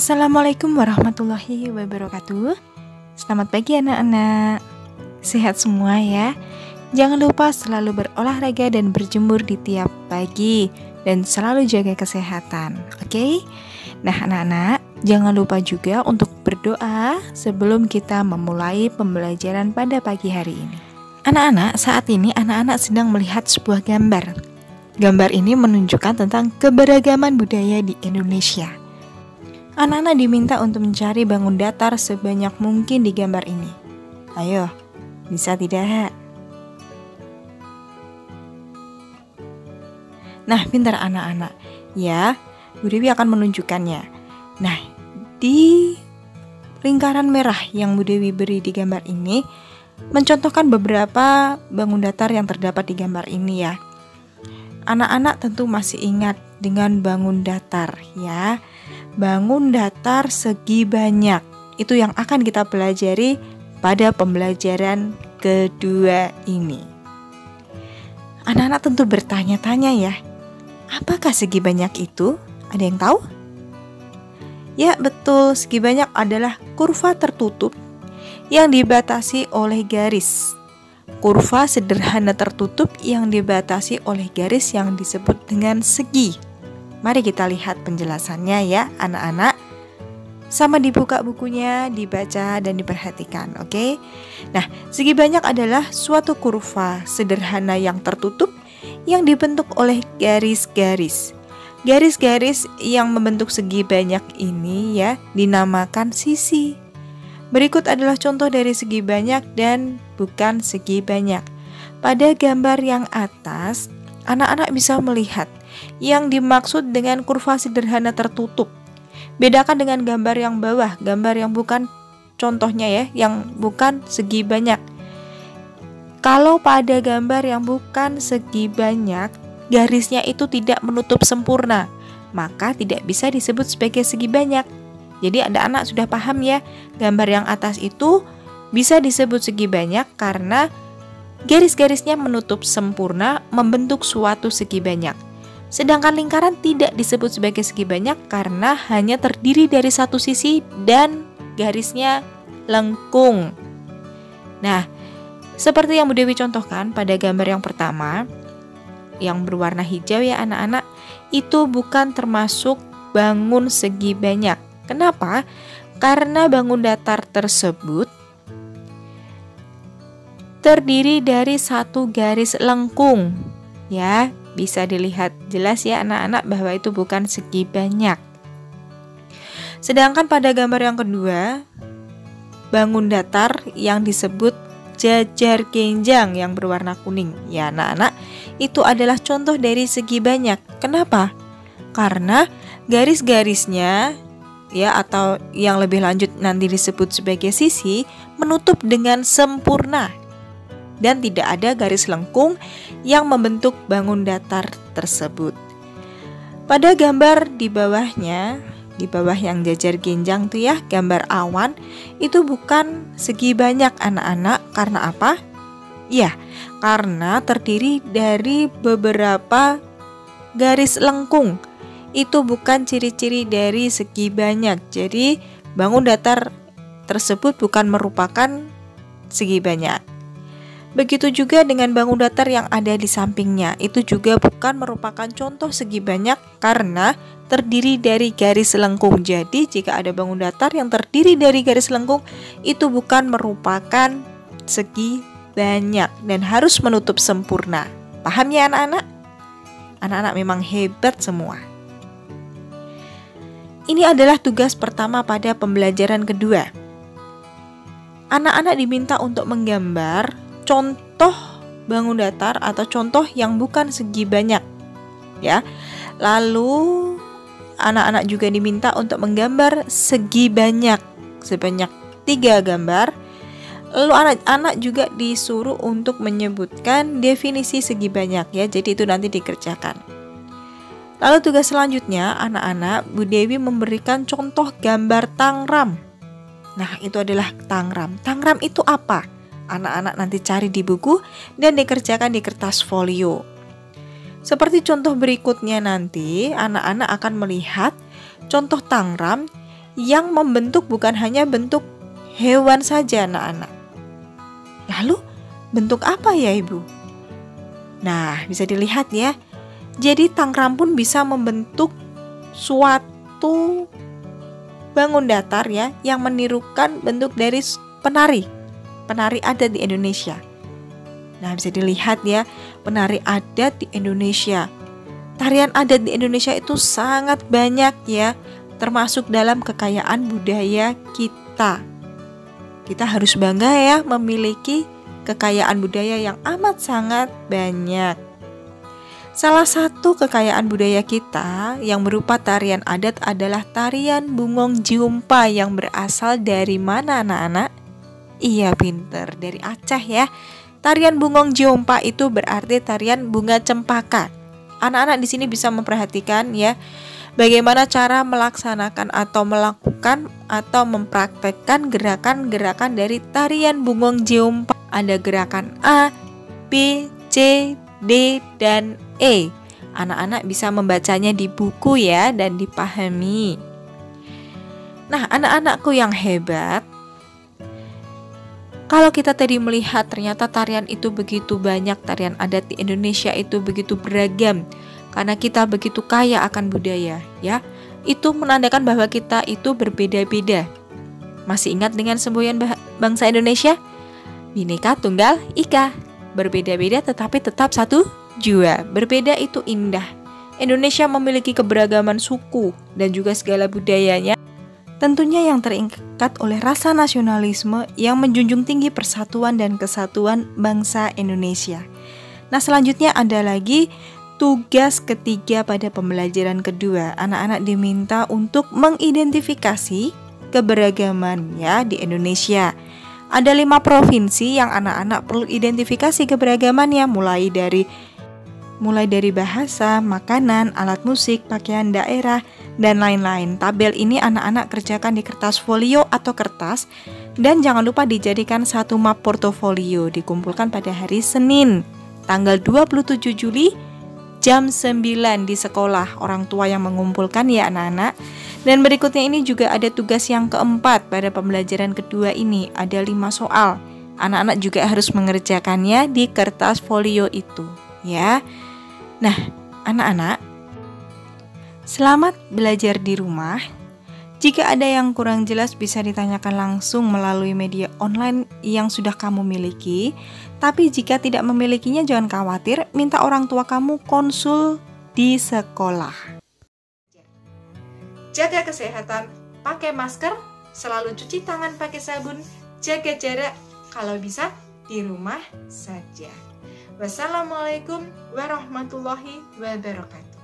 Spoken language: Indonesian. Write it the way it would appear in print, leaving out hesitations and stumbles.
Assalamualaikum warahmatullahi wabarakatuh. Selamat pagi anak-anak. Sehat semua ya. Jangan lupa selalu berolahraga dan berjemur di tiap pagi, dan selalu jaga kesehatan, oke? Nah anak-anak, jangan lupa juga untuk berdoa sebelum kita memulai pembelajaran pada pagi hari ini. Anak-anak, saat ini anak-anak sedang melihat sebuah gambar. Gambar ini menunjukkan tentang keberagaman budaya di Indonesia. Anak-anak diminta untuk mencari bangun datar sebanyak mungkin di gambar ini. Ayo, bisa tidak? Nah, pintar anak-anak. Ya, Bu Dewi akan menunjukkannya. Nah, di lingkaran merah yang Bu Dewi beri di gambar ini mencontohkan beberapa bangun datar yang terdapat di gambar ini ya. Anak-anak tentu masih ingat dengan bangun datar ya. Bangun datar segi banyak. Itu yang akan kita pelajari pada pembelajaran kedua ini. Anak-anak tentu bertanya-tanya ya, apakah segi banyak itu? Ada yang tahu? Ya betul, segi banyak adalah kurva tertutup yang dibatasi oleh garis. Kurva sederhana tertutup yang dibatasi oleh garis yang disebut dengan segi. Mari kita lihat penjelasannya ya anak-anak. Sama dibuka bukunya, dibaca dan diperhatikan, oke? Nah, segi banyak adalah suatu kurva sederhana yang tertutup yang dibentuk oleh garis-garis. Garis-garis yang membentuk segi banyak ini ya dinamakan sisi. Berikut adalah contoh dari segi banyak dan bukan segi banyak. Pada gambar yang atas, anak-anak bisa melihat yang dimaksud dengan kurva sederhana tertutup. Bedakan dengan gambar yang bawah, gambar yang bukan contohnya ya, yang bukan segi banyak. Kalau pada gambar yang bukan segi banyak, garisnya itu tidak menutup sempurna, maka tidak bisa disebut sebagai segi banyak. Jadi ada anak sudah paham ya, gambar yang atas itu bisa disebut segi banyak karena garis-garisnya menutup sempurna membentuk suatu segi banyak. Sedangkan lingkaran tidak disebut sebagai segi banyak karena hanya terdiri dari satu sisi dan garisnya lengkung. Nah, seperti yang Bu Dewi contohkan pada gambar yang pertama, yang berwarna hijau ya anak-anak, itu bukan termasuk bangun segi banyak. Kenapa? Karena bangun datar tersebut terdiri dari satu garis lengkung. Ya, bisa dilihat jelas ya anak-anak bahwa itu bukan segi banyak. Sedangkan pada gambar yang kedua, bangun datar yang disebut jajar genjang yang berwarna kuning. Ya anak-anak, itu adalah contoh dari segi banyak. Kenapa? Karena garis-garisnya ya atau yang lebih lanjut nanti disebut sebagai sisi menutup dengan sempurna. Dan tidak ada garis lengkung yang membentuk bangun datar tersebut. Pada gambar di bawahnya, di bawah yang jajar genjang tuh ya, gambar awan, itu bukan segi banyak anak-anak. Karena apa? Ya, karena terdiri dari beberapa garis lengkung. Itu bukan ciri-ciri dari segi banyak. Jadi bangun datar tersebut bukan merupakan segi banyak. Begitu juga dengan bangun datar yang ada di sampingnya, itu juga bukan merupakan contoh segi banyak karena terdiri dari garis lengkung. Jadi jika ada bangun datar yang terdiri dari garis lengkung, itu bukan merupakan segi banyak dan harus menutup sempurna. Paham ya anak-anak? Anak-anak memang hebat semua. Ini adalah tugas pertama pada pembelajaran kedua. Anak-anak diminta untuk menggambar contoh bangun datar atau contoh yang bukan segi banyak ya. Lalu anak-anak juga diminta untuk menggambar segi banyak sebanyak 3 gambar. Lalu anak-anak juga disuruh untuk menyebutkan definisi segi banyak ya. Jadi itu nanti dikerjakan. Lalu tugas selanjutnya anak-anak, Bu Dewi memberikan contoh gambar tangram. Nah, itu adalah tangram. Tangram itu apa? Anak-anak nanti cari di buku dan dikerjakan di kertas folio. Seperti contoh berikutnya nanti, anak-anak akan melihat contoh tangram yang membentuk bukan hanya bentuk hewan saja anak-anak. Lalu bentuk apa ya Ibu? Nah, bisa dilihat ya. Jadi tangkram pun bisa membentuk suatu bangun datar ya, yang menirukan bentuk dari penari adat di Indonesia. Nah, bisa dilihat ya, penari adat di Indonesia. Tarian adat di Indonesia itu sangat banyak ya, termasuk dalam kekayaan budaya kita. Kita harus bangga ya memiliki kekayaan budaya yang amat sangat banyak. Salah satu kekayaan budaya kita yang berupa tarian adat adalah tarian Bungong Jiumpa yang berasal dari mana anak-anak? Iya pinter, dari Aceh ya. Tarian Bungong Jiumpa itu berarti tarian bunga cempaka. Anak-anak di sini bisa memperhatikan ya, bagaimana cara melaksanakan atau melakukan atau mempraktekkan gerakan-gerakan dari tarian Bungong Jiumpa. Ada gerakan A, B, C, D, dan E. Anak-anak bisa membacanya di buku ya dan dipahami. Nah, anak-anakku yang hebat, kalau kita tadi melihat ternyata tarian itu begitu banyak, tarian adat di Indonesia itu begitu beragam, karena kita begitu kaya akan budaya ya. Itu menandakan bahwa kita itu berbeda-beda. Masih ingat dengan semboyan bangsa Indonesia? Bhinneka Tunggal Ika. Berbeda-beda tetapi tetap satu jua. Berbeda itu indah. Indonesia memiliki keberagaman suku dan juga segala budayanya, tentunya yang terikat oleh rasa nasionalisme yang menjunjung tinggi persatuan dan kesatuan bangsa Indonesia. Nah, selanjutnya ada lagi tugas ketiga pada pembelajaran kedua. Anak-anak diminta untuk mengidentifikasi keberagaman ya di Indonesia. Ada 5 provinsi yang anak-anak perlu identifikasi keberagamannya, mulai dari bahasa, makanan, alat musik, pakaian daerah, dan lain-lain. Tabel ini anak-anak kerjakan di kertas folio atau kertas, dan jangan lupa dijadikan satu map portofolio. Dikumpulkan pada hari Senin, tanggal 27 Juli, jam 9 di sekolah. Orang tua yang mengumpulkan ya anak-anak. Dan berikutnya ini juga ada tugas yang keempat pada pembelajaran kedua ini. Ada 5 soal. Anak-anak juga harus mengerjakannya di kertas folio itu ya. Nah, anak-anak, selamat belajar di rumah. Jika ada yang kurang jelas bisa ditanyakan langsung melalui media online yang sudah kamu miliki. Tapi jika tidak memilikinya jangan khawatir, minta orang tua kamu konsul di sekolah. Jaga kesehatan, pakai masker, selalu cuci tangan pakai sabun, jaga jarak, kalau bisa di rumah saja. Wassalamualaikum warahmatullahi wabarakatuh.